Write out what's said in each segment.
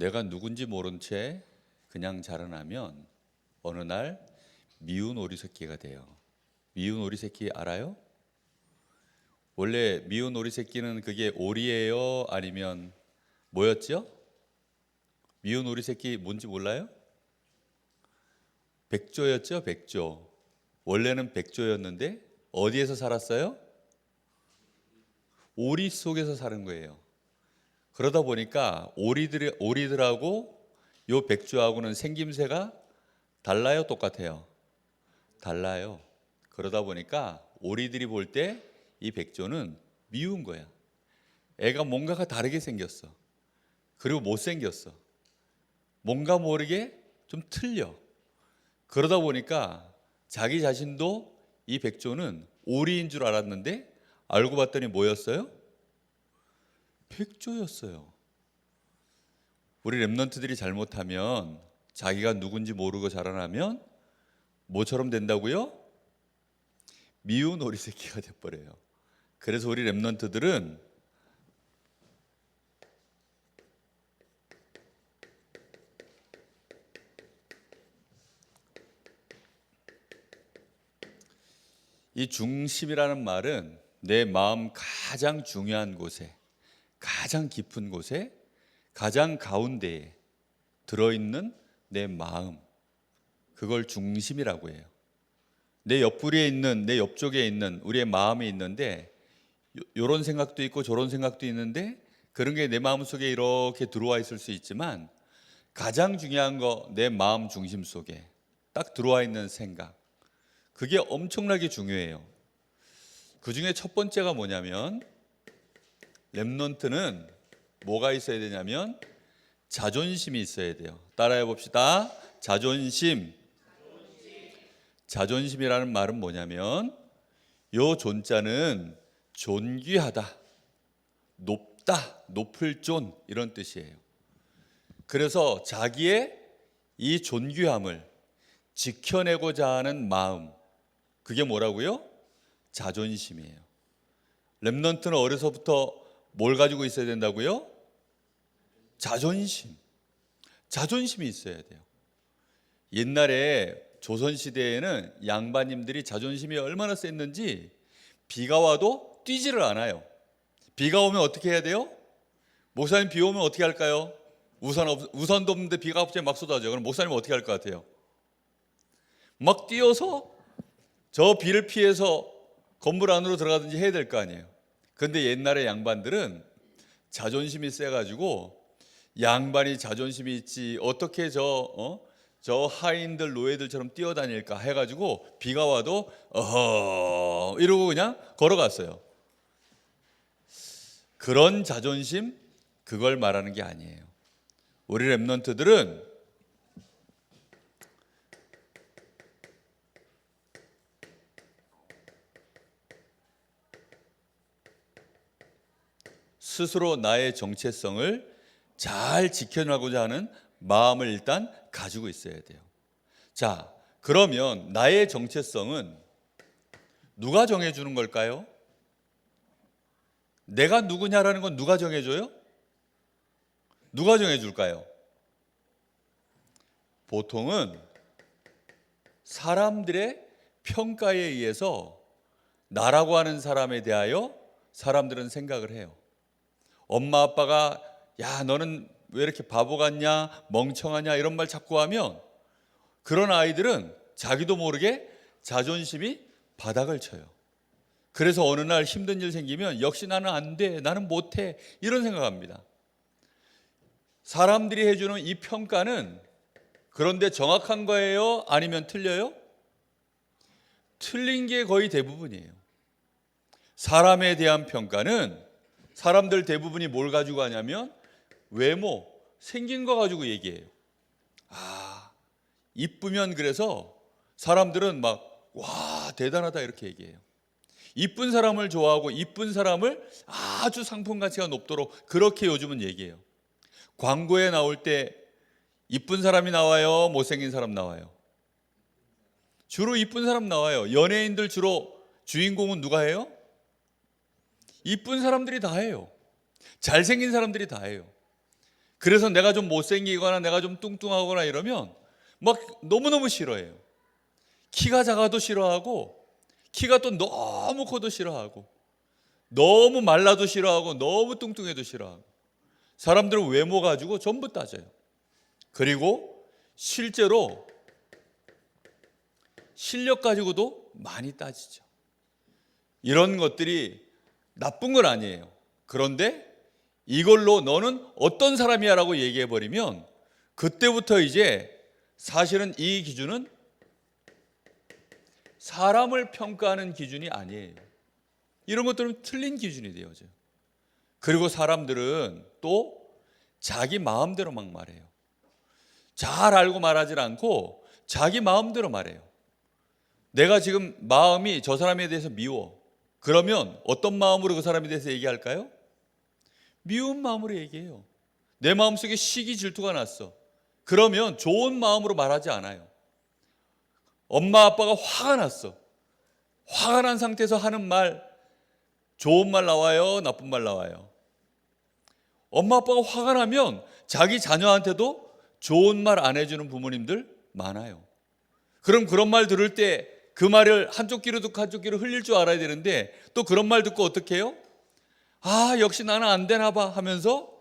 내가 누군지 모른 채 그냥 자라나면 어느 날 미운 오리 새끼가 돼요. 미운 오리 새끼 알아요? 원래 미운 오리 새끼는 그게 오리예요? 아니면 뭐였죠? 미운 오리 새끼 뭔지 몰라요? 백조였죠, 백조. 원래는 백조였는데 어디에서 살았어요? 오리 속에서 사는 거예요. 그러다 보니까 오리들하고 요 백조하고는 생김새가 달라요, 똑같아요? 달라요. 그러다 보니까 오리들이 볼 때 이 백조는 미운 거야. 애가 뭔가가 다르게 생겼어. 그리고 못생겼어. 뭔가 모르게 좀 틀려. 그러다 보니까 자기 자신도 이 백조는 오리인 줄 알았는데 알고 봤더니 뭐였어요? 백조였어요. 우리 랩런트들이 잘못하면 자기가 누군지 모르고 자라나면 뭐처럼 된다고요? 미운 오리 새끼가 돼버려요. 그래서 우리 랩런트들은 이 중심이라는 말은 내 마음 가장 중요한 곳에, 가장 깊은 곳에, 가장 가운데에 들어있는 내 마음, 그걸 중심이라고 해요. 내 옆구리에 있는, 내 옆쪽에 있는 우리의 마음이 있는데 요런 생각도 있고 저런 생각도 있는데 그런 게 내 마음속에 이렇게 들어와 있을 수 있지만 가장 중요한 거 내 마음 중심 속에 딱 들어와 있는 생각, 그게 엄청나게 중요해요. 그 중에 첫 번째가 뭐냐면 랩넌트는 뭐가 있어야 되냐면 자존심이 있어야 돼요. 따라해 봅시다. 자존심. 자존심이라는 말은 뭐냐면 요 존자는 존귀하다, 높다, 높을 존, 이런 뜻이에요. 그래서 자기의 이 존귀함을 지켜내고자 하는 마음, 그게 뭐라고요? 자존심이에요. 랩넌트는 어려서부터 뭘 가지고 있어야 된다고요? 자존심. 자존심이 있어야 돼요. 옛날에 조선시대에는 양반님들이 자존심이 얼마나 셌는지 비가 와도 뛰지를 않아요. 비가 오면 어떻게 해야 돼요? 목사님 비 오면 어떻게 할까요? 우산도 없는데 비가 갑자기 막 쏟아져요. 그럼 목사님은 어떻게 할 것 같아요? 막 뛰어서 저 비를 피해서 건물 안으로 들어가든지 해야 될 거 아니에요. 그런데 옛날에 양반들은 자존심이 세가지고 양반이 자존심이 있지 어떻게 저 하인들 노예들처럼 뛰어다닐까 해가지고 비가 와도 어허 이러고 그냥 걸어갔어요. 그런 자존심, 그걸 말하는 게 아니에요. 우리 랩런트들은 스스로 나의 정체성을 잘 지켜나가고자 하는 마음을 일단 가지고 있어야 돼요. 자, 그러면 나의 정체성은 누가 정해주는 걸까요? 내가 누구냐라는 건 누가 정해줘요? 누가 정해줄까요? 보통은 사람들의 평가에 의해서 나라고 하는 사람에 대하여 사람들은 생각을 해요. 엄마 아빠가 야 너는 왜 이렇게 바보 같냐, 멍청하냐 이런 말 자꾸 하면 그런 아이들은 자기도 모르게 자존심이 바닥을 쳐요. 그래서 어느 날 힘든 일 생기면 역시 나는 안 돼, 나는 못해, 이런 생각합니다. 사람들이 해주는 이 평가는 그런데 정확한 거예요? 아니면 틀려요? 틀린 게 거의 대부분이에요. 사람에 대한 평가는 사람들 대부분이 뭘 가지고 하냐면 외모, 생긴 거 가지고 얘기해요. 아, 이쁘면 그래서 사람들은 막 와 대단하다 이렇게 얘기해요. 이쁜 사람을 좋아하고 이쁜 사람을 아주 상품 가치가 높도록 그렇게 요즘은 얘기해요. 광고에 나올 때 이쁜 사람이 나와요? 못생긴 사람 나와요? 주로 이쁜 사람 나와요. 연예인들 주로 주인공은 누가 해요? 이쁜 사람들이 다 해요. 잘생긴 사람들이 다 해요. 그래서 내가 좀 못생기거나 내가 좀 뚱뚱하거나 이러면 막 너무너무 싫어해요. 키가 작아도 싫어하고, 키가 또 너무 커도 싫어하고, 너무 말라도 싫어하고, 너무 뚱뚱해도 싫어하고. 사람들은 외모 가지고 전부 따져요. 그리고 실제로 실력 가지고도 많이 따지죠. 이런 것들이 나쁜 건 아니에요. 그런데 이걸로 너는 어떤 사람이야 라고 얘기해 버리면 그때부터 이제 사실은 이 기준은 사람을 평가하는 기준이 아니에요. 이런 것들은 틀린 기준이 되어져요. 그리고 사람들은 또 자기 마음대로 막 말해요. 잘 알고 말하지 않고 자기 마음대로 말해요. 내가 지금 마음이 저 사람에 대해서 미워. 그러면 어떤 마음으로 그 사람에 대해서 얘기할까요? 미운 마음으로 얘기해요. 내 마음속에 시기 질투가 났어. 그러면 좋은 마음으로 말하지 않아요. 엄마 아빠가 화가 났어. 화가 난 상태에서 하는 말, 좋은 말 나와요? 나쁜 말 나와요? 엄마 아빠가 화가 나면 자기 자녀한테도 좋은 말 안 해주는 부모님들 많아요. 그럼 그런 말 들을 때 그 말을 한쪽 귀로 듣고 한쪽 귀로 흘릴 줄 알아야 되는데 또 그런 말 듣고 어떻게 해요? 아, 역시 나는 안 되나 봐 하면서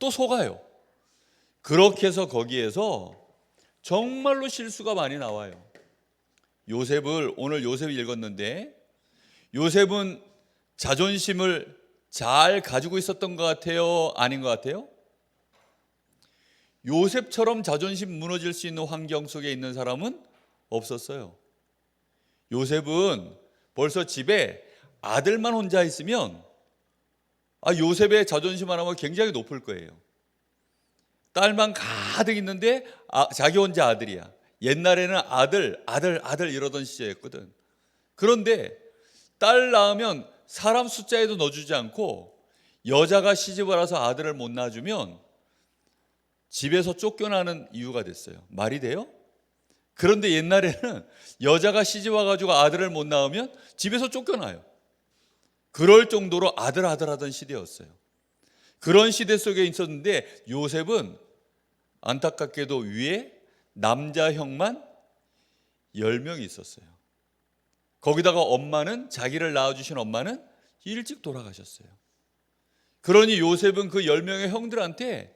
또 속아요. 그렇게 해서 거기에서 정말로 실수가 많이 나와요. 오늘 요셉을 읽었는데 요셉은 자존심을 잘 가지고 있었던 것 같아요? 아닌 것 같아요? 요셉처럼 자존심 무너질 수 있는 환경 속에 있는 사람은 없었어요. 요셉은 벌써 집에 아들만 혼자 있으면 요셉의 자존심 하나가 굉장히 높을 거예요. 딸만 가득 있는데 자기 혼자 아들이야. 옛날에는 아들 이러던 시절이었거든. 그런데 딸 낳으면 사람 숫자에도 넣어주지 않고 여자가 시집을 와서 아들을 못 낳아주면 집에서 쫓겨나는 이유가 됐어요. 말이 돼요? 그런데 옛날에는 여자가 시집 와가지고 아들을 못 낳으면 집에서 쫓겨나요. 그럴 정도로 아들 하던 시대였어요. 그런 시대 속에 있었는데 요셉은 안타깝게도 위에 남자 형만 10명이 있었어요. 거기다가 자기를 낳아주신 엄마는 일찍 돌아가셨어요. 그러니 요셉은 그 10명의 형들한테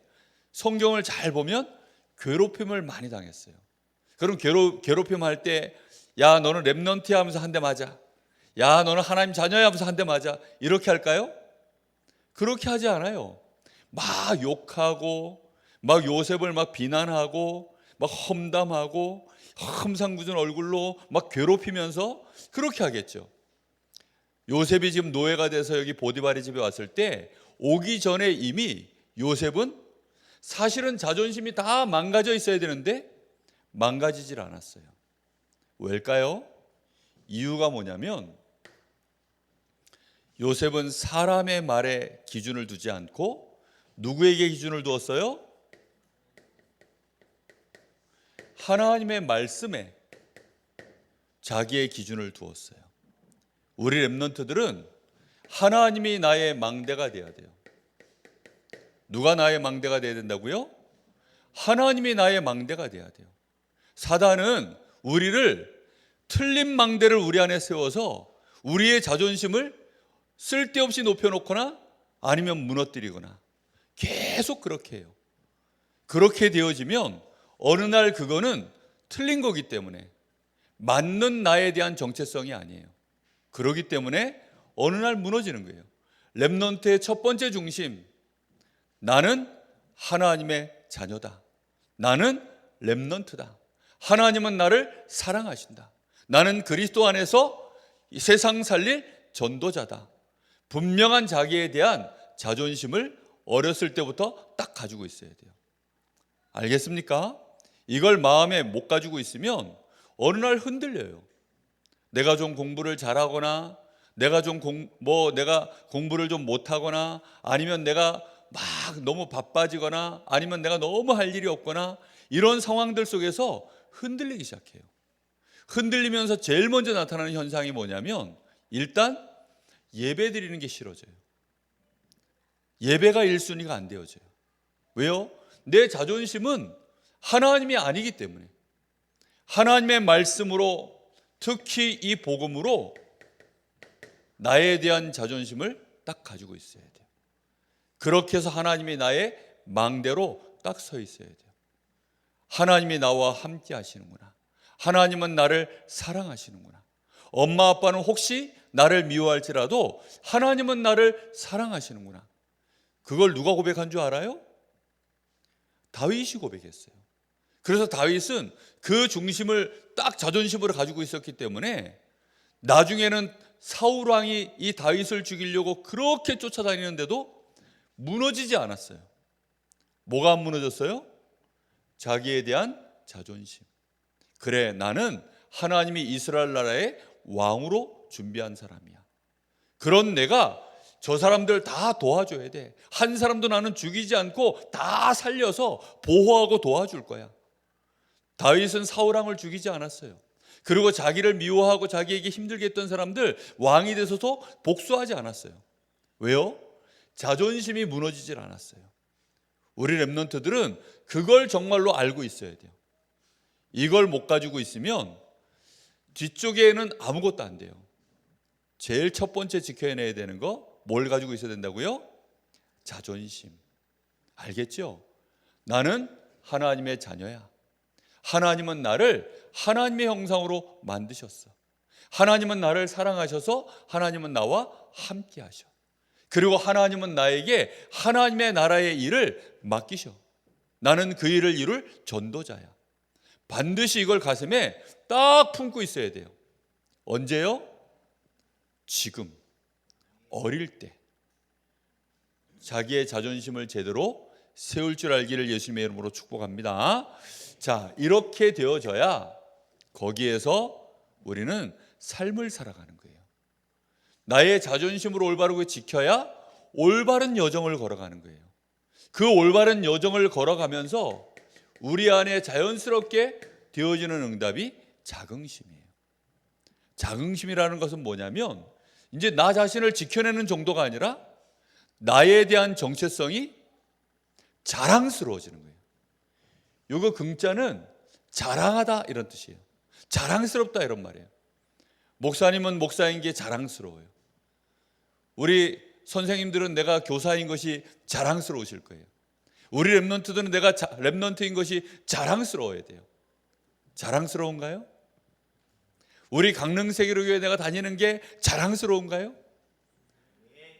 성경을 잘 보면 괴롭힘을 많이 당했어요. 그럼 괴롭힘 할 때 야 너는 렘넌트야 하면서 한 대 맞아. 야 너는 하나님 자녀야 하면서 한 대 맞아. 이렇게 할까요? 그렇게 하지 않아요. 막 욕하고 막 요셉을 막 비난하고 막 험담하고 험상궂은 얼굴로 막 괴롭히면서 그렇게 하겠죠. 요셉이 지금 노예가 돼서 여기 보디발의 집에 왔을 때 오기 전에 이미 요셉은 사실은 자존심이 다 망가져 있어야 되는데 망가지질 않았어요. 왜일까요? 이유가 뭐냐면 요셉은 사람의 말에 기준을 두지 않고 누구에게 기준을 두었어요? 하나님의 말씀에 자기의 기준을 두었어요. 우리 렘넌트들은 하나님이 나의 망대가 되어야 돼요. 누가 나의 망대가 되어야 된다고요? 하나님이 나의 망대가 되어야 돼요. 사단은 우리를 틀린 망대를 우리 안에 세워서 우리의 자존심을 쓸데없이 높여놓거나 아니면 무너뜨리거나 계속 그렇게 해요. 그렇게 되어지면 어느 날 그거는 틀린 거기 때문에 맞는 나에 대한 정체성이 아니에요. 그렇기 때문에 어느 날 무너지는 거예요. 렘넌트의 첫 번째 중심, 나는 하나님의 자녀다. 나는 렘넌트다. 하나님은 나를 사랑하신다. 나는 그리스도 안에서 세상 살릴 전도자다. 분명한 자기에 대한 자존심을 어렸을 때부터 딱 가지고 있어야 돼요. 알겠습니까? 이걸 마음에 못 가지고 있으면 어느 날 흔들려요. 내가 좀 공부를 잘하거나 내가 공부를 좀 못하거나 아니면 내가 막 너무 바빠지거나 아니면 내가 너무 할 일이 없거나 이런 상황들 속에서 흔들리기 시작해요. 흔들리면서 제일 먼저 나타나는 현상이 뭐냐면 일단 예배 드리는 게 싫어져요. 예배가 1순위가 안 되어져요. 왜요? 내 자존심은 하나님이 아니기 때문에 하나님의 말씀으로, 특히 이 복음으로 나에 대한 자존심을 딱 가지고 있어야 돼요. 그렇게 해서 하나님이 나의 망대로 딱 서 있어야 돼요. 하나님이 나와 함께 하시는구나. 하나님은 나를 사랑하시는구나. 엄마 아빠는 혹시 나를 미워할지라도 하나님은 나를 사랑하시는구나. 그걸 누가 고백한 줄 알아요? 다윗이 고백했어요. 그래서 다윗은 그 중심을 딱 자존심으로 가지고 있었기 때문에 나중에는 사울 왕이 이 다윗을 죽이려고 그렇게 쫓아다니는데도 무너지지 않았어요. 뭐가 안 무너졌어요? 자기에 대한 자존심. 그래, 나는 하나님이 이스라엘 나라의 왕으로 준비한 사람이야. 그런 내가 저 사람들 다 도와줘야 돼. 한 사람도 나는 죽이지 않고 다 살려서 보호하고 도와줄 거야. 다윗은 사울 왕을 죽이지 않았어요. 그리고 자기를 미워하고 자기에게 힘들게 했던 사람들 왕이 돼서도 복수하지 않았어요. 왜요? 자존심이 무너지질 않았어요. 우리 렘넌트들은 그걸 정말로 알고 있어야 돼요. 이걸 못 가지고 있으면 뒤쪽에는 아무것도 안 돼요. 제일 첫 번째 지켜내야 되는 거 뭘 가지고 있어야 된다고요? 자존심. 알겠죠? 나는 하나님의 자녀야. 하나님은 나를 하나님의 형상으로 만드셨어. 하나님은 나를 사랑하셔서 하나님은 나와 함께 하셔. 그리고 하나님은 나에게 하나님의 나라의 일을 맡기셔. 나는 그 일을 이룰 전도자야. 반드시 이걸 가슴에 딱 품고 있어야 돼요. 언제요? 지금, 어릴 때. 자기의 자존심을 제대로 세울 줄 알기를 예수님의 이름으로 축복합니다. 자, 이렇게 되어져야 거기에서 우리는 삶을 살아가는 거예요. 나의 자존심을 올바르게 지켜야 올바른 여정을 걸어가는 거예요. 그 올바른 여정을 걸어가면서 우리 안에 자연스럽게 되어지는 응답이 자긍심이에요. 자긍심이라는 것은 뭐냐면 이제 나 자신을 지켜내는 정도가 아니라 나에 대한 정체성이 자랑스러워지는 거예요. 요거 긍자는 자랑하다 이런 뜻이에요. 자랑스럽다 이런 말이에요. 목사님은 목사인 게 자랑스러워요. 우리 선생님들은 내가 교사인 것이 자랑스러우실 거예요. 우리 렘넌트들은 내가 렘넌트인 것이 자랑스러워야 돼요. 자랑스러운가요? 우리 강릉세계로교회 내가 다니는 게 자랑스러운가요?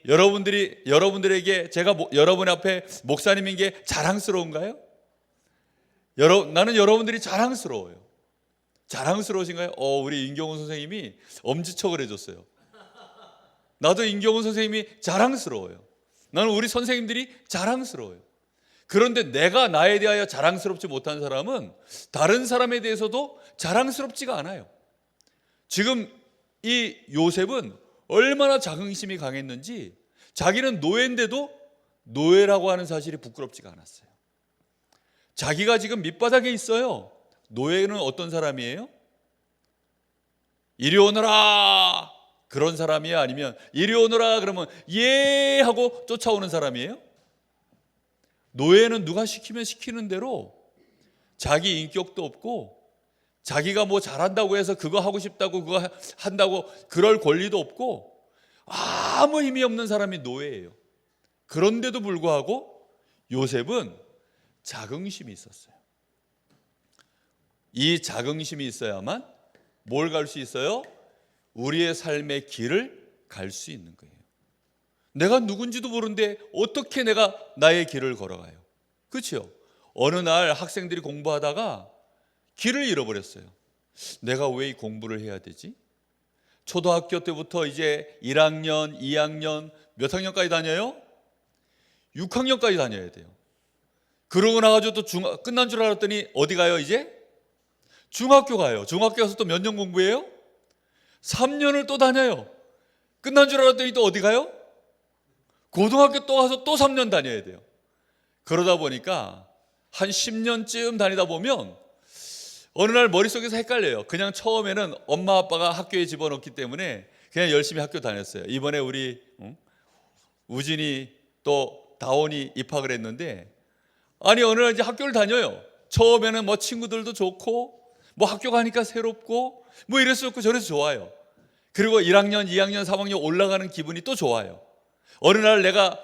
여러분들에게 제가 여러분 앞에 목사님인 게 자랑스러운가요? 나는 여러분들이 자랑스러워요. 자랑스러우신가요? 우리 임경훈 선생님이 엄지척을 해줬어요. 나도 임경훈 선생님이 자랑스러워요. 나는 우리 선생님들이 자랑스러워요. 그런데 내가 나에 대하여 자랑스럽지 못한 사람은 다른 사람에 대해서도 자랑스럽지가 않아요. 지금 이 요셉은 얼마나 자긍심이 강했는지 자기는 노예인데도 노예라고 하는 사실이 부끄럽지가 않았어요. 자기가 지금 밑바닥에 있어요. 노예는 어떤 사람이에요? 이리 오너라 그런 사람이에요? 아니면 이리 오너라 그러면 예 하고 쫓아오는 사람이에요? 노예는 누가 시키면 시키는 대로 자기 인격도 없고 자기가 뭐 잘한다고 해서 그거 하고 싶다고 그거 한다고 그럴 권리도 없고 아무 힘이 없는 사람이 노예예요. 그런데도 불구하고 요셉은 자긍심이 있었어요. 이 자긍심이 있어야만 뭘 갈 수 있어요? 우리의 삶의 길을 갈 수 있는 거예요. 내가 누군지도 모르는데 어떻게 내가 나의 길을 걸어가요? 그렇죠? 어느 날 학생들이 공부하다가 길을 잃어버렸어요. 내가 왜 이 공부를 해야 되지? 초등학교 때부터 이제 1학년, 2학년 몇 학년까지 다녀요? 6학년까지 다녀야 돼요. 그러고 나가지고 또 끝난 줄 알았더니 어디 가요 이제? 중학교 가요. 중학교 가서 또 몇 년 공부해요? 3년을 또 다녀요. 끝난 줄 알았더니 또 어디 가요? 고등학교 또 가서 또 3년 다녀야 돼요. 그러다 보니까 한 10년쯤 다니다 보면 어느 날 머릿속에서 헷갈려요. 그냥 처음에는 엄마 아빠가 학교에 집어넣기 때문에 그냥 열심히 학교 다녔어요. 이번에 우리 우진이 또 다원이 입학을 했는데 아니 어느 날 이제 학교를 다녀요. 처음에는 뭐 친구들도 좋고 뭐 학교 가니까 새롭고 뭐 이래서 좋고 저래서 좋아요. 그리고 1학년, 2학년, 3학년 올라가는 기분이 또 좋아요. 어느 날 내가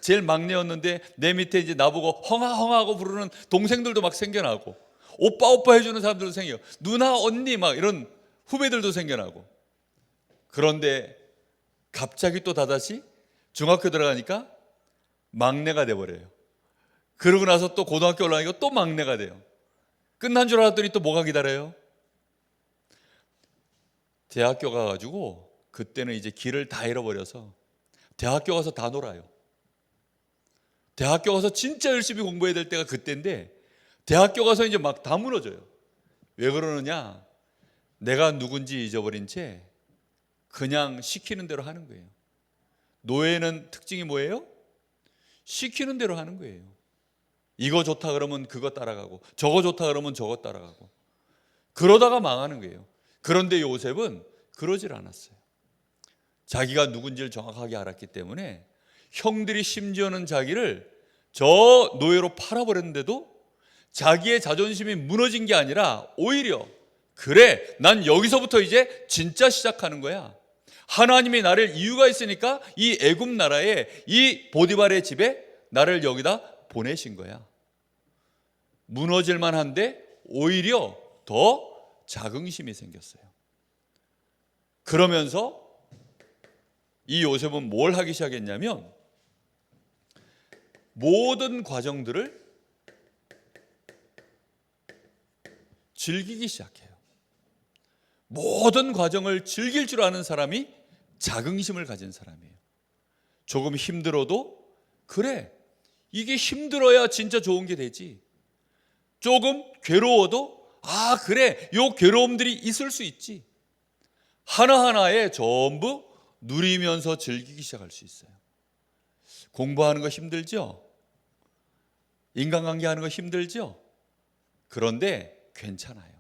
제일 막내였는데 내 밑에 이제 나보고 헝하헝하고 부르는 동생들도 막 생겨나고, 오빠 오빠 해주는 사람들도 생겨요. 누나 언니 막 이런 후배들도 생겨나고. 그런데 갑자기 또 다다시 중학교 들어가니까 막내가 돼버려요. 그러고 나서 또 고등학교 올라가니까 또 막내가 돼요. 끝난 줄 알았더니 또 뭐가 기다려요? 대학교 가가지고 그때는 이제 길을 다 잃어버려서 대학교 가서 다 놀아요. 대학교 가서 진짜 열심히 공부해야 될 때가 그때인데 대학교 가서 이제 막 다 무너져요. 왜 그러느냐? 내가 누군지 잊어버린 채 그냥 시키는 대로 하는 거예요. 노예는 특징이 뭐예요? 시키는 대로 하는 거예요. 이거 좋다 그러면 그거 따라가고, 저거 좋다 그러면 저거 따라가고, 그러다가 망하는 거예요. 그런데 요셉은 그러질 않았어요. 자기가 누군지를 정확하게 알았기 때문에 형들이 심지어는 자기를 저 노예로 팔아버렸는데도 자기의 자존심이 무너진 게 아니라 오히려, 그래, 난 여기서부터 이제 진짜 시작하는 거야. 하나님이 나를 이유가 있으니까 이 애굽 나라에 이 보디발의 집에 나를 여기다 보내신 거야. 무너질 만한데 오히려 더 자긍심이 생겼어요. 그러면서 이 요셉은 뭘 하기 시작했냐면 모든 과정들을 즐기기 시작해요. 모든 과정을 즐길 줄 아는 사람이 자긍심을 가진 사람이에요. 조금 힘들어도 그래, 이게 힘들어야 진짜 좋은 게 되지. 조금 괴로워도 그래, 요 괴로움들이 있을 수 있지. 하나하나에 전부 누리면서 즐기기 시작할 수 있어요. 공부하는 거 힘들죠? 인간관계 하는 거 힘들죠? 그런데 괜찮아요.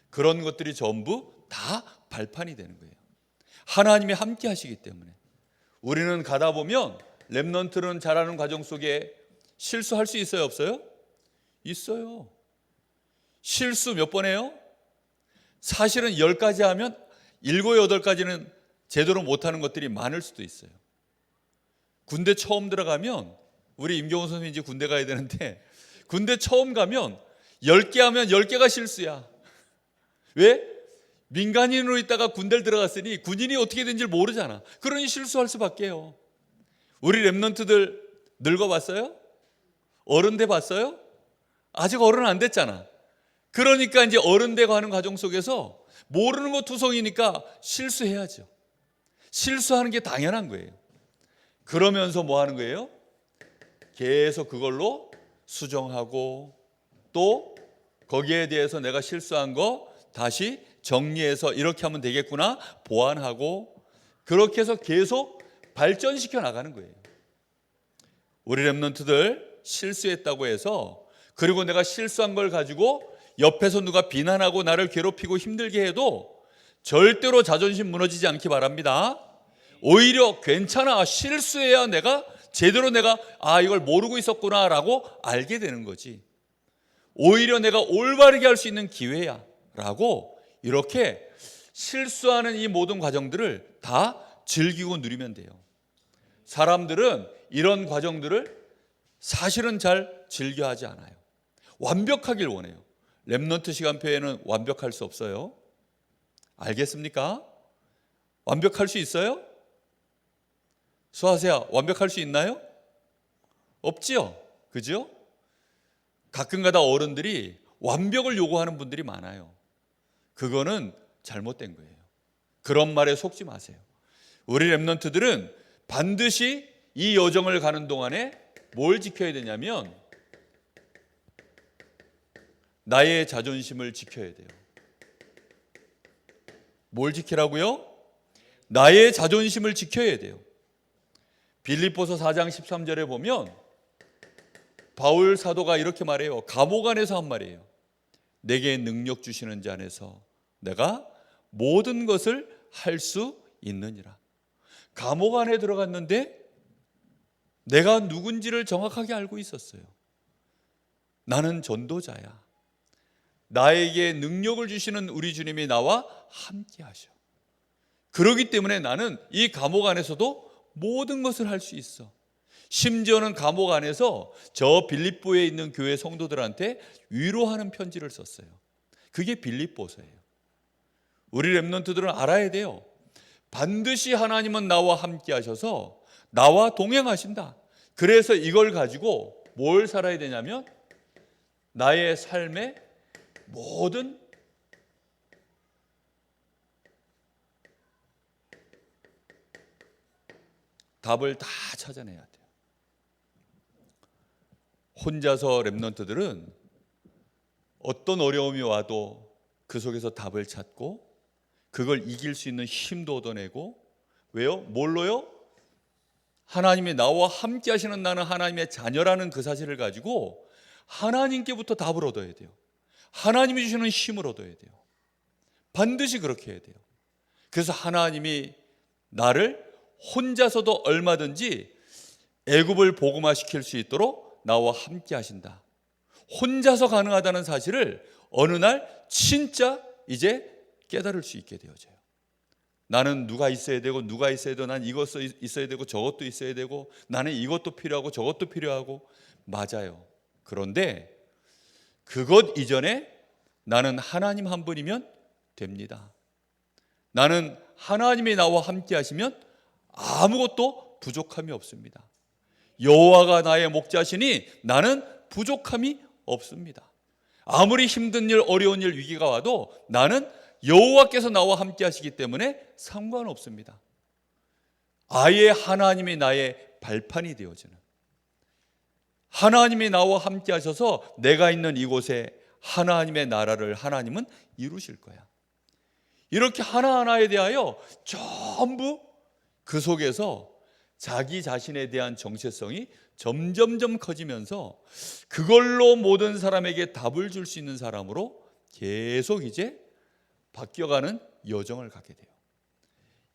그런 것들이 전부 다 발판이 되는 거예요. 하나님이 함께 하시기 때문에. 우리는 가다 보면 렘넌트는 자라는 과정 속에 실수할 수 있어요, 없어요? 있어요. 실수 몇 번 해요? 사실은 10가지 하면 7, 8가지는 제대로 못하는 것들이 많을 수도 있어요. 군대 처음 들어가면, 우리 임경훈 선생님 이제 군대 가야 되는데 군대 처음 가면 10개 하면 10개가 실수야. 왜? 민간인으로 있다가 군대를 들어갔으니 군인이 어떻게 된지 모르잖아. 그러니 실수할 수밖에요. 우리 렘넌트들 늙어봤어요? 어른 돼 봤어요? 아직 어른 안 됐잖아. 그러니까 이제 어른 되고 하는 과정 속에서 모르는 거 투성이니까 실수해야죠. 실수하는 게 당연한 거예요. 그러면서 뭐 하는 거예요? 계속 그걸로 수정하고, 또 거기에 대해서 내가 실수한 거 다시 정리해서 이렇게 하면 되겠구나 보완하고, 그렇게 해서 계속 발전시켜 나가는 거예요. 우리 렘넌트들 실수했다고 해서, 그리고 내가 실수한 걸 가지고 옆에서 누가 비난하고 나를 괴롭히고 힘들게 해도 절대로 자존심 무너지지 않기 바랍니다. 오히려 괜찮아, 실수해야 내가 제대로 이걸 모르고 있었구나 라고 알게 되는 거지. 오히려 내가 올바르게 할 수 있는 기회야 라고, 이렇게 실수하는 이 모든 과정들을 다 즐기고 누리면 돼요. 사람들은 이런 과정들을 사실은 잘 즐겨 하지 않아요. 완벽하길 원해요. 렘넌트 시간표에는 완벽할 수 없어요. 알겠습니까? 완벽할 수 있어요? 수아세야, 완벽할 수 있나요? 없지요? 그죠? 가끔가다 어른들이 완벽을 요구하는 분들이 많아요. 그거는 잘못된 거예요. 그런 말에 속지 마세요. 우리 렘넌트들은 반드시 이 여정을 가는 동안에 뭘 지켜야 되냐면 나의 자존심을 지켜야 돼요. 뭘 지키라고요? 나의 자존심을 지켜야 돼요. 빌립보서 4장 13절에 보면 바울 사도가 이렇게 말해요. 감옥 안에서 한 말이에요. 내게 능력 주시는 자 안에서 내가 모든 것을 할 수 있느니라. 감옥 안에 들어갔는데 내가 누군지를 정확하게 알고 있었어요. 나는 전도자야. 나에게 능력을 주시는 우리 주님이 나와 함께 하셔. 그렇기 때문에 나는 이 감옥 안에서도 모든 것을 할 수 있어. 심지어는 감옥 안에서 저 빌립보에 있는 교회 성도들한테 위로하는 편지를 썼어요. 그게 빌립보서예요. 우리 렘넌트들은 알아야 돼요. 반드시 하나님은 나와 함께 하셔서 나와 동행하신다. 그래서 이걸 가지고 뭘 살아야 되냐면 나의 삶의 모든 답을 다 찾아내야 돼요. 혼자서 렘넌트들은 어떤 어려움이 와도 그 속에서 답을 찾고 그걸 이길 수 있는 힘도 얻어내고, 왜요? 뭘로요? 하나님이 나와 함께 하시는 나는 하나님의 자녀라는 그 사실을 가지고 하나님께부터 답을 얻어야 돼요. 하나님이 주시는 힘을 얻어야 돼요. 반드시 그렇게 해야 돼요. 그래서 하나님이 나를 혼자서도 얼마든지 애굽을 복음화시킬 수 있도록 나와 함께 하신다. 혼자서 가능하다는 사실을 어느 날 진짜 이제 깨달을 수 있게 되어져요. 나는 누가 있어야 되고 누가 있어야 되고, 난 이것도 있어야 되고 저것도 있어야 되고, 나는 이것도 필요하고 저것도 필요하고. 맞아요. 그런데 그것 이전에 나는 하나님 한 분이면 됩니다. 나는 하나님이 나와 함께 하시면 아무것도 부족함이 없습니다. 여호와가 나의 목자시니 나는 부족함이 없습니다. 아무리 힘든 일, 어려운 일, 위기가 와도 나는 여호와께서 나와 함께 하시기 때문에 상관없습니다. 아예 하나님이 나의 발판이 되어지는, 하나님이 나와 함께 하셔서 내가 있는 이곳에 하나님의 나라를 하나님은 이루실 거야. 이렇게 하나하나에 대하여 전부 그 속에서 자기 자신에 대한 정체성이 점점점 커지면서 그걸로 모든 사람에게 답을 줄 수 있는 사람으로 계속 이제 바뀌어가는 여정을 갖게 돼요.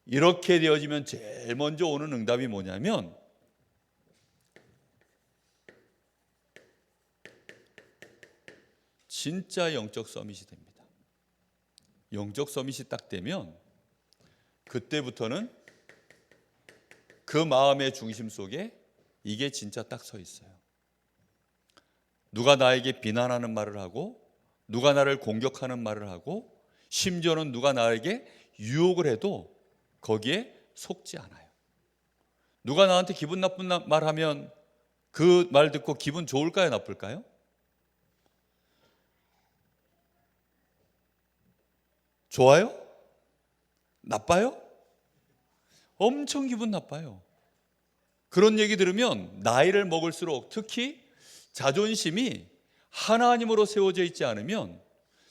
이렇게 되어지면 제일 먼저 오는 응답이 뭐냐면 진짜 영적 서밋이 됩니다. 영적 서밋이 딱 되면 그때부터는 그 마음의 중심 속에 이게 진짜 딱 서 있어요. 누가 나에게 비난하는 말을 하고, 누가 나를 공격하는 말을 하고, 심지어는 누가 나에게 유혹을 해도 거기에 속지 않아요. 누가 나한테 기분 나쁜 말하면 그 말 듣고 기분 좋을까요, 나쁠까요? 좋아요? 나빠요? 엄청 기분 나빠요. 그런 얘기 들으면 나이를 먹을수록 특히 자존심이 하나님으로 세워져 있지 않으면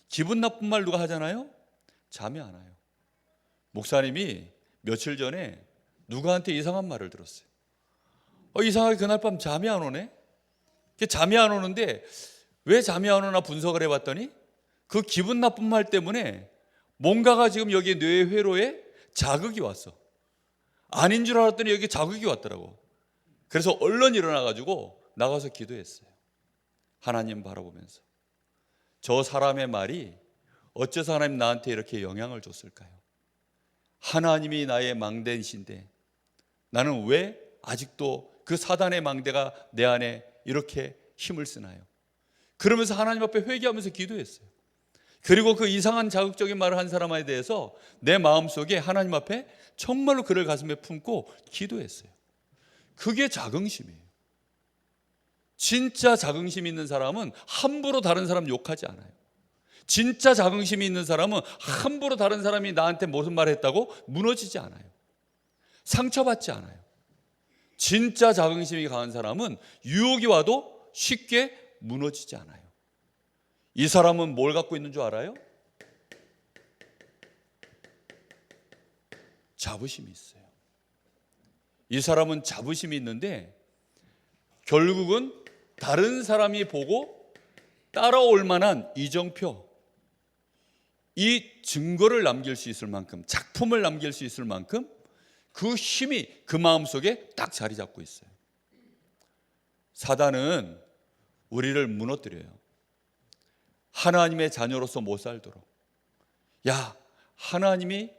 기분 나쁜 말 누가 하잖아요? 잠이 안 와요. 목사님이 며칠 전에 누구한테 이상한 말을 들었어요. 이상하게 그날 밤 잠이 안 오네? 잠이 안 오는데 왜 잠이 안 오나 분석을 해봤더니 그 기분 나쁜 말 때문에 뭔가가 지금 여기 뇌 회로에 자극이 왔어. 아닌 줄 알았더니 여기 자극이 왔더라고. 그래서 얼른 일어나가지고 나가서 기도했어요. 하나님 바라보면서 저 사람의 말이 어째서 하나님 나한테 이렇게 영향을 줬을까요? 하나님이 나의 망대이신데 나는 왜 아직도 그 사단의 망대가 내 안에 이렇게 힘을 쓰나요? 그러면서 하나님 앞에 회개하면서 기도했어요. 그리고 그 이상한 자극적인 말을 한 사람에 대해서 내 마음속에 하나님 앞에 정말로 그를 가슴에 품고 기도했어요. 그게 자긍심이에요. 진짜 자긍심이 있는 사람은 함부로 다른 사람 욕하지 않아요. 진짜 자긍심이 있는 사람은 함부로 다른 사람이 나한테 무슨 말을 했다고 무너지지 않아요. 상처받지 않아요. 진짜 자긍심이 강한 사람은 유혹이 와도 쉽게 무너지지 않아요. 이 사람은 뭘 갖고 있는 줄 알아요? 자부심이 있어요. 이 사람은 자부심이 있는데 결국은 다른 사람이 보고 따라올 만한 이정표, 이 증거를 남길 수 있을 만큼, 작품을 남길 수 있을 만큼 그 힘이 그 마음속에 딱 자리 잡고 있어요. 사단은 우리를 무너뜨려요. 하나님의 자녀로서 못 살도록. 야, 하나님이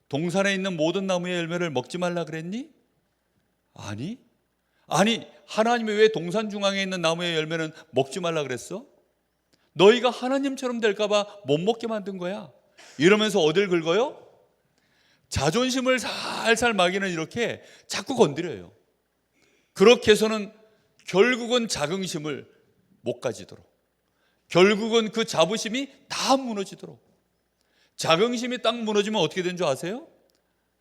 동산에 있는 모든 나무의 열매를 먹지 말라 그랬니? 아니, 하나님이 왜 동산 중앙에 있는 나무의 열매는 먹지 말라 그랬어? 너희가 하나님처럼 될까 봐 못 먹게 만든 거야. 이러면서 어딜 긁어요? 자존심을 살살 마귀는 이렇게 자꾸 건드려요. 그렇게 해서는 결국은 자긍심을 못 가지도록, 결국은 그 자부심이 다 무너지도록. 자긍심이 딱 무너지면 어떻게 되는 줄 아세요?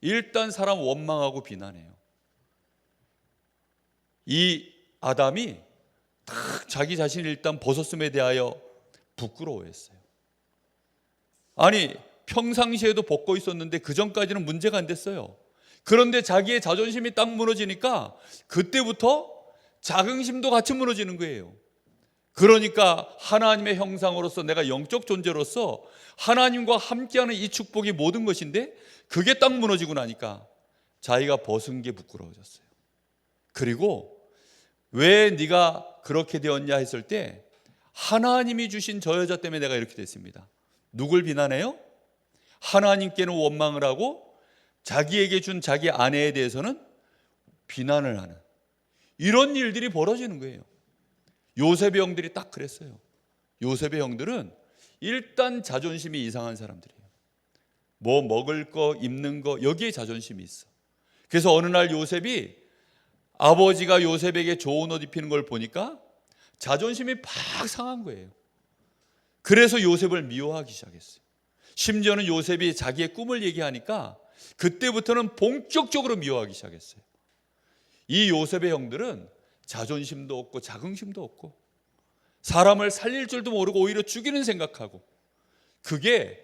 일단 사람 원망하고 비난해요. 이 아담이 딱 자기 자신을 일단 벗었음에 대하여 부끄러워했어요. 아니, 평상시에도 벗고 있었는데 그 전까지는 문제가 안 됐어요. 그런데 자기의 자존심이 딱 무너지니까 그때부터 자긍심도 같이 무너지는 거예요. 그러니까 하나님의 형상으로서 내가 영적 존재로서 하나님과 함께하는 이 축복이 모든 것인데 그게 딱 무너지고 나니까 자기가 벗은 게 부끄러워졌어요. 그리고 왜 네가 그렇게 되었냐 했을 때 하나님이 주신 저 여자 때문에 내가 이렇게 됐습니다. 누굴 비난해요? 하나님께는 원망을 하고 자기에게 준 자기 아내에 대해서는 비난을 하는 이런 일들이 벌어지는 거예요. 요셉의 형들이 딱 그랬어요. 요셉의 형들은 일단 자존심이 이상한 사람들이에요. 뭐 먹을 거, 입는 거 여기에 자존심이 있어. 그래서 어느 날 요셉이 아버지가 요셉에게 좋은 옷 입히는 걸 보니까 자존심이 팍 상한 거예요. 그래서 요셉을 미워하기 시작했어요. 심지어는 요셉이 자기의 꿈을 얘기하니까 그때부터는 본격적으로 미워하기 시작했어요. 이 요셉의 형들은 자존심도 없고 자긍심도 없고 사람을 살릴 줄도 모르고 오히려 죽이는 생각하고, 그게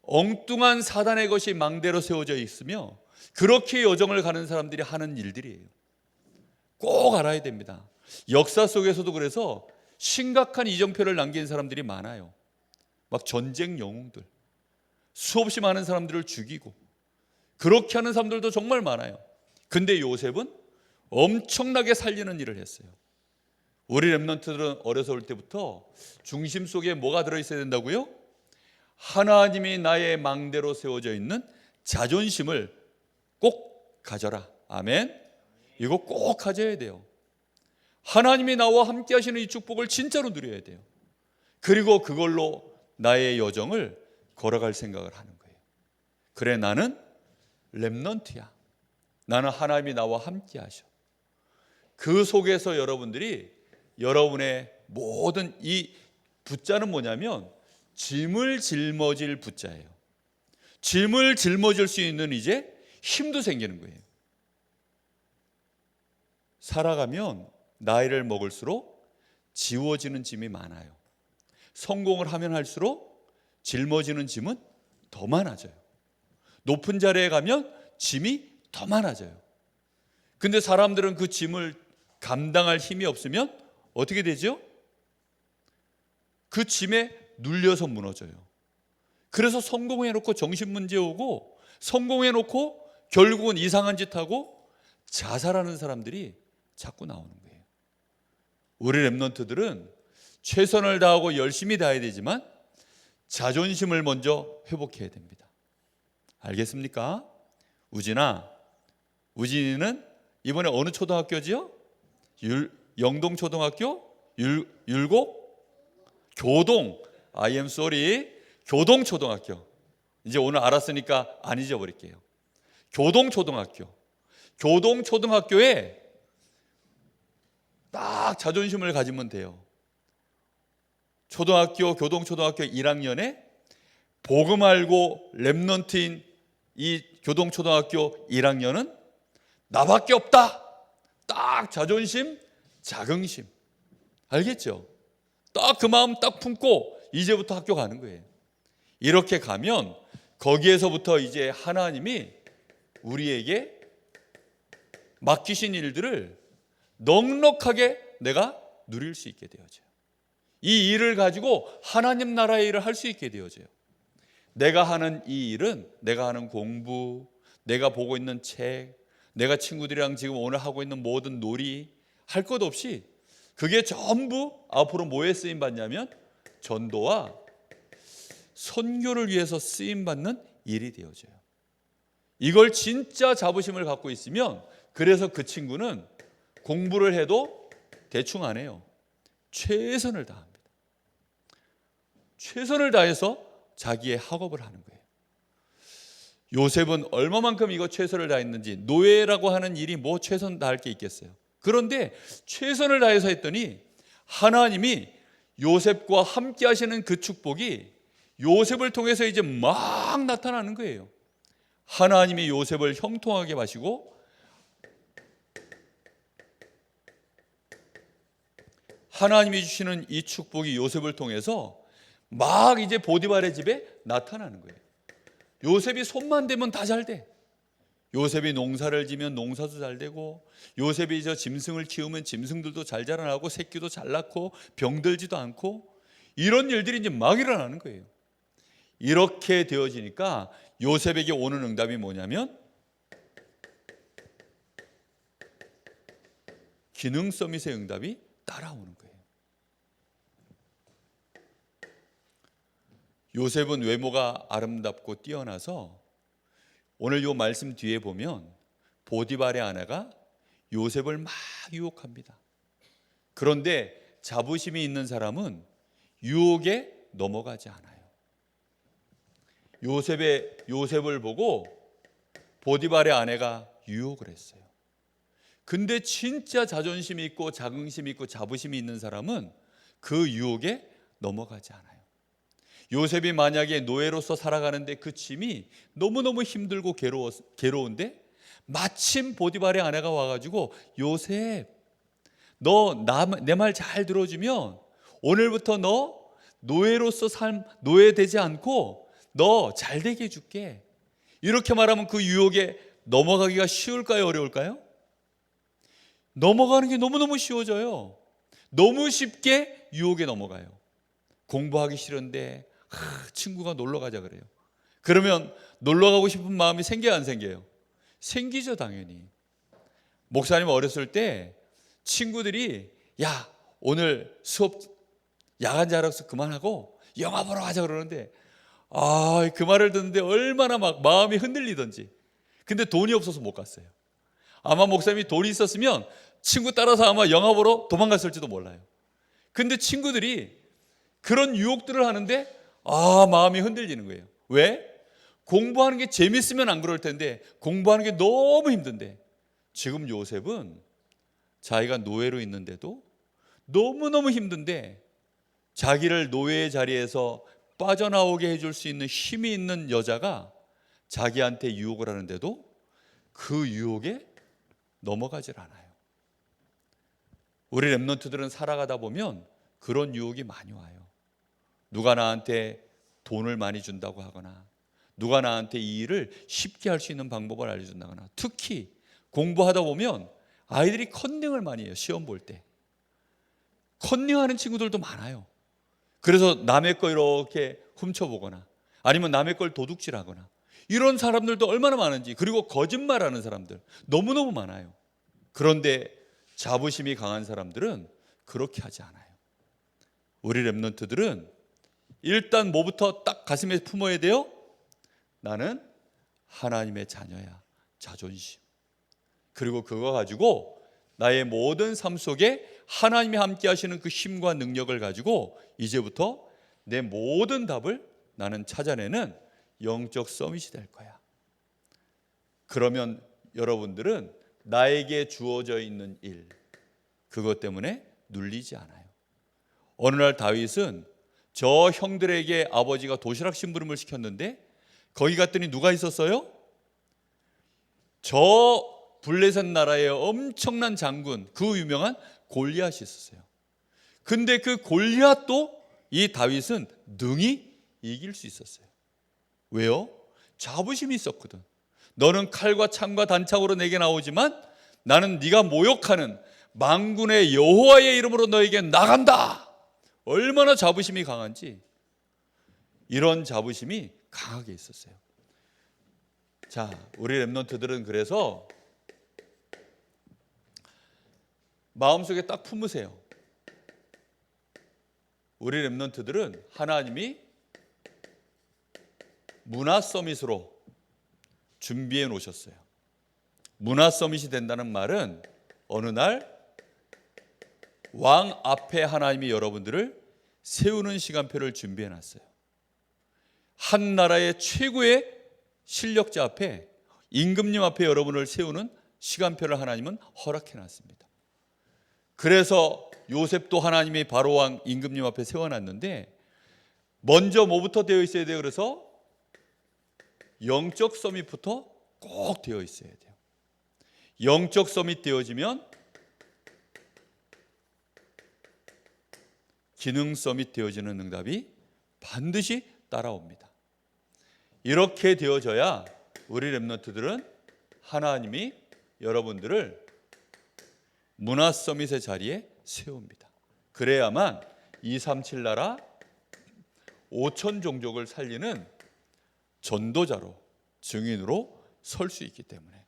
엉뚱한 사단의 것이 망대로 세워져 있으며 그렇게 여정을 가는 사람들이 하는 일들이에요. 꼭 알아야 됩니다. 역사 속에서도 그래서 심각한 이정표를 남긴 사람들이 많아요. 막 전쟁 영웅들, 수없이 많은 사람들을 죽이고 그렇게 하는 사람들도 정말 많아요. 근데 요셉은 엄청나게 살리는 일을 했어요. 우리 렘넌트들은 어려서 올 때부터 중심 속에 뭐가 들어있어야 된다고요? 하나님이 나의 망대로 세워져 있는 자존심을 꼭 가져라. 아멘. 이거 꼭 가져야 돼요. 하나님이 나와 함께 하시는 이 축복을 진짜로 누려야 돼요. 그리고 그걸로 나의 여정을 걸어갈 생각을 하는 거예요. 그래, 나는 렘넌트야. 나는 하나님이 나와 함께 하셔. 그 속에서 여러분들이 여러분의 모든 이 붙자는 뭐냐면 짐을 짊어질 붙자예요. 짐을 짊어질 수 있는 이제 힘도 생기는 거예요. 살아가면 나이를 먹을수록 지워지는 짐이 많아요. 성공을 하면 할수록 짊어지는 짐은 더 많아져요. 높은 자리에 가면 짐이 더 많아져요. 근데 사람들은 그 짐을 감당할 힘이 없으면 어떻게 되죠? 그 짐에 눌려서 무너져요. 그래서 성공해놓고 정신문제 오고, 성공해놓고 결국은 이상한 짓 하고 자살하는 사람들이 자꾸 나오는 거예요. 우리 렘넌트들은 최선을 다하고 열심히 다해야 되지만 자존심을 먼저 회복해야 됩니다. 알겠습니까? 우진이는 이번에 어느 초등학교지요? 영동초등학교? 율곡? 교동. I am sorry. 교동초등학교. 이제 오늘 알았으니까 안 잊어버릴게요. 교동초등학교. 교동초등학교에 딱 자존심을 가지면 돼요. 교동초등학교 1학년에 복음 알고 렘넌트인 이 교동초등학교 1학년은 나밖에 없다. 딱 자존심, 자긍심. 알겠죠? 딱 그 마음 딱 품고 이제부터 학교 가는 거예요. 이렇게 가면 거기에서부터 이제 하나님이 우리에게 맡기신 일들을 넉넉하게 내가 누릴 수 있게 되어져요. 이 일을 가지고 하나님 나라의 일을 할 수 있게 되어져요. 내가 하는 이 일은, 내가 하는 공부, 내가 보고 있는 책, 내가 친구들이랑 지금 오늘 하고 있는 모든 놀이, 할 것 없이 그게 전부 앞으로 뭐에 쓰임 받냐면 전도와 선교를 위해서 쓰임 받는 일이 되어져요. 이걸 진짜 자부심을 갖고 있으면, 그래서 그 친구는 공부를 해도 대충 안 해요. 최선을 다합니다. 최선을 다해서 자기의 학업을 하는 거예요. 요셉은 얼마만큼 이거 최선을 다했는지, 노예라고 하는 일이 뭐 최선 다할 게 있겠어요. 그런데 최선을 다해서 했더니 하나님이 요셉과 함께 하시는 그 축복이 요셉을 통해서 이제 막 나타나는 거예요. 하나님이 요셉을 형통하게 마시고 하나님이 주시는 이 축복이 요셉을 통해서 막 이제 보디발의 집에 나타나는 거예요. 요셉이 손만 대면 다 잘 돼. 요셉이 농사를 지면 농사도 잘 되고, 요셉이 저 짐승을 키우면 짐승들도 잘 자라나고, 새끼도 잘 낳고, 병들지도 않고, 이런 일들이 이제 막 일어나는 거예요. 이렇게 되어지니까 요셉에게 오는 응답이 뭐냐면 기능 서밋의 응답이 따라오는 거예요. 요셉은 외모가 아름답고 뛰어나서 오늘 요 말씀 뒤에 보면 보디발의 아내가 요셉을 막 유혹합니다. 그런데 자부심이 있는 사람은 유혹에 넘어가지 않아요. 요셉을 보고 보디발의 아내가 유혹을 했어요. 근데 진짜 자존심이 있고 자긍심이 있고 자부심이 있는 사람은 그 유혹에 넘어가지 않아요. 요셉이 만약에 노예로서 살아가는데 그 짐이 너무너무 힘들고 괴로운데 마침 보디발의 아내가 와가지고 요셉, 너 내 말 잘 들어주면 오늘부터 너 노예로서 노예되지 않고 너 잘 되게 해줄게. 이렇게 말하면 그 유혹에 넘어가기가 쉬울까요? 어려울까요? 넘어가는 게 너무너무 쉬워져요. 너무 쉽게 유혹에 넘어가요. 공부하기 싫은데 친구가 놀러 가자 그래요. 그러면 놀러 가고 싶은 마음이 생겨요, 안 생겨요? 생기죠, 당연히. 목사님 어렸을 때 친구들이 야, 오늘 수업 야간 자율학습 그만하고 영화 보러 가자 그러는데 그 말을 듣는데 얼마나 막 마음이 흔들리던지. 근데 돈이 없어서 못 갔어요. 아마 목사님이 돈이 있었으면 친구 따라서 아마 영화 보러 도망갔을지도 몰라요. 근데 친구들이 그런 유혹들을 하는데 마음이 흔들리는 거예요. 왜? 공부하는 게 재밌으면 안 그럴 텐데 공부하는 게 너무 힘든데. 지금 요셉은 자기가 노예로 있는데도 너무너무 힘든데 자기를 노예의 자리에서 빠져나오게 해줄 수 있는 힘이 있는 여자가 자기한테 유혹을 하는데도 그 유혹에 넘어가질 않아요. 우리 렘넌트들은 살아가다 보면 그런 유혹이 많이 와요. 누가 나한테 돈을 많이 준다고 하거나 누가 나한테 이 일을 쉽게 할 수 있는 방법을 알려준다거나, 특히 공부하다 보면 아이들이 컨닝을 많이 해요. 시험 볼 때 컨닝하는 친구들도 많아요. 그래서 남의 거 이렇게 훔쳐보거나 아니면 남의 걸 도둑질하거나, 이런 사람들도 얼마나 많은지, 그리고 거짓말하는 사람들 너무너무 많아요. 그런데 자부심이 강한 사람들은 그렇게 하지 않아요. 우리 렘넌트들은 일단 뭐부터 딱 가슴에 품어야 돼요? 나는 하나님의 자녀야. 자존심. 그리고 그거 가지고 나의 모든 삶 속에 하나님이 함께 하시는 그 힘과 능력을 가지고 이제부터 내 모든 답을 나는 찾아내는 영적 서밋이 될 거야. 그러면 여러분들은 나에게 주어져 있는 일, 그것 때문에 눌리지 않아요. 어느 날 다윗은 저 형들에게 아버지가 도시락 심부름을 시켰는데 거기 갔더니 누가 있었어요? 저 블레셋 나라의 엄청난 장군, 그 유명한 골리앗이 있었어요. 근데 그 골리앗도 이 다윗은 능히 이길 수 있었어요. 왜요? 자부심이 있었거든. 너는 칼과 창과 단창으로 내게 나오지만 나는 네가 모욕하는 만군의 여호와의 이름으로 너에게 나간다. 얼마나 자부심이 강한지. 이런 자부심이 강하게 있었어요. 자, 우리 렘넌트들은 그래서 마음속에 딱 품으세요. 우리 렘넌트들은 하나님이 문화 서밋으로 준비해 놓으셨어요. 문화 서밋이 된다는 말은 어느 날 왕 앞에 하나님이 여러분들을 세우는 시간표를 준비해 놨어요. 한 나라의 최고의 실력자 앞에, 임금님 앞에 여러분을 세우는 시간표를 하나님은 허락해 놨습니다. 그래서 요셉도 하나님이 바로 왕 임금님 앞에 세워놨는데 먼저 뭐부터 되어 있어야 돼요? 그래서 영적 서밋부터 꼭 되어 있어야 돼요. 영적 서밋 되어지면 기능 서밋 되어지는 응답이 반드시 따라옵니다. 이렇게 되어져야 우리 렘넌트들은 하나님이 여러분들을 문화 서밋의 자리에 세웁니다. 그래야만 237 나라 5천 종족을 살리는 전도자로, 증인으로 설 수 있기 때문에.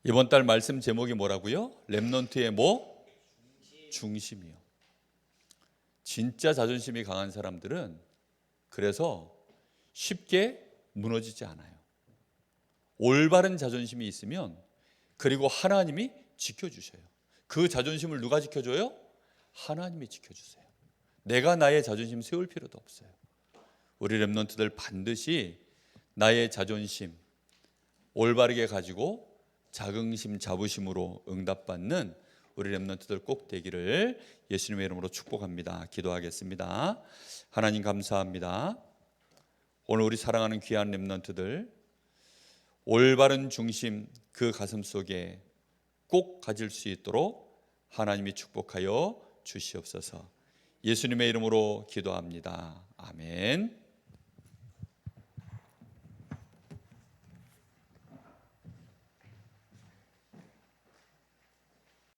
이번 달 말씀 제목이 뭐라고요? 렘넌트의 뭐? 중심이요. 진짜 자존심이 강한 사람들은 그래서 쉽게 무너지지 않아요. 올바른 자존심이 있으면 그리고 하나님이 지켜주셔요. 그 자존심을 누가 지켜줘요? 하나님이 지켜주세요. 내가 나의 자존심 세울 필요도 없어요. 우리 렘넌트들 반드시 나의 자존심 올바르게 가지고 자긍심 자부심으로 응답받는 우리 렘넌트들 꼭 되기를 예수님의 이름으로 축복합니다. 기도하겠습니다. 하나님 감사합니다. 오늘 우리 사랑하는 귀한 렘넌트들 올바른 중심 그 가슴 속에 꼭 가질 수 있도록 하나님이 축복하여 주시옵소서. 예수님의 이름으로 기도합니다. 아멘.